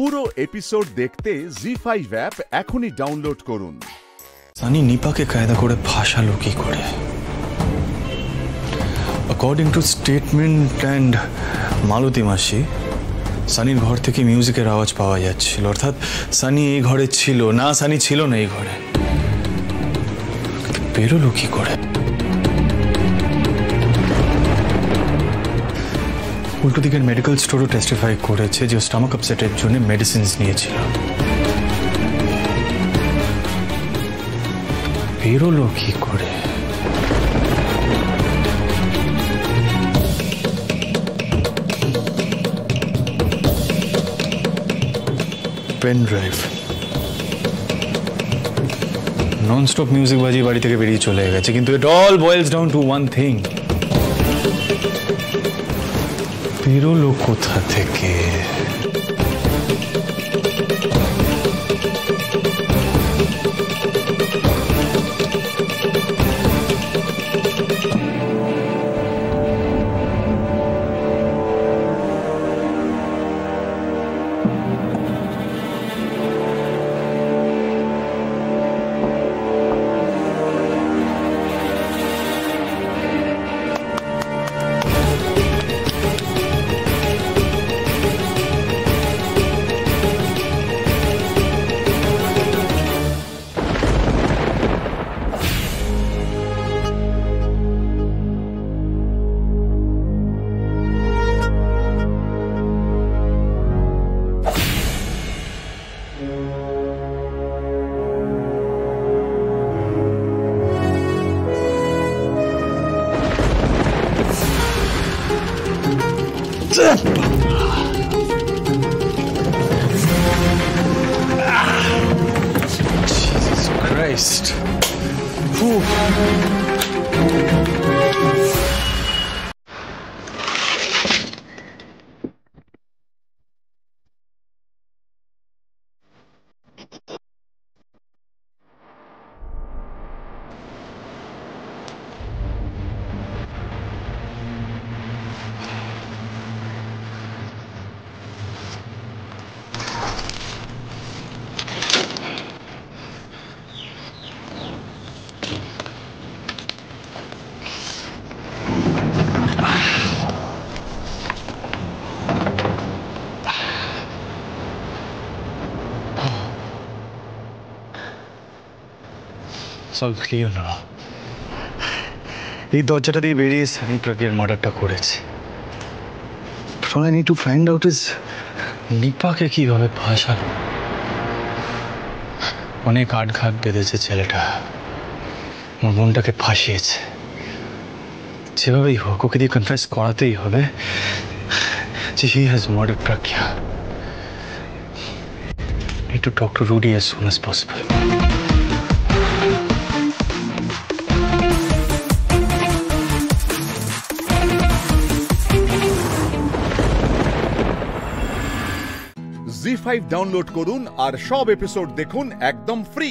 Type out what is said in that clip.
পুরো এপিসোড দেখতে জি5 অ্যাপ এখনই ডাউনলোড করুন। সানি নিপাকে কায়দা করে ফাঁসালো কি করে? অ্যাকর্ডিং টু স্টেটমেন্ট অ্যান্ড মালতী মাসি, সানির ঘর থেকে মিউজিকের আওয়াজ পাওয়া যাচ্ছিল, অর্থাৎ সানি এই ঘরে ছিল না। সানি ছিল না এই ঘরে, বেরোলো কি করে? উল্টো দিকের মেডিকেল স্টোরও টেস্টিফাই করেছে যে স্টমাক আপসেটের জন্য মেডিসিনস নিয়েছিল। বেরোলো কি করে? Pen drive, non stop music বাজিয়ে বাড়ি থেকে বেরিয়ে চলে গেছে, কিন্তু it all boils down to one thing, বেরোলো কোথা থেকে? Jesus Christ. সব ক্লিয়ার না। এই দরজাটা দিয়ে বেরিয়ে সানি প্রজ্ঞার মার্ডারটা করেছে। All I need to find out is নিপাকে কিভাবে ফাঁসালো। অনেক আটঘাট বেঁধেছে ছেলেটা, আমার বোনটাকে ফাঁসিয়েছে। যেভাবেই হোক ওকে দিয়ে কনফেস করাতেই হবে যে he has murdered Pragya. I need to talk to Rudy as soon as possible. ZEE5 download করুন আর সব এপিসোড দেখুন একদম ফ্রি।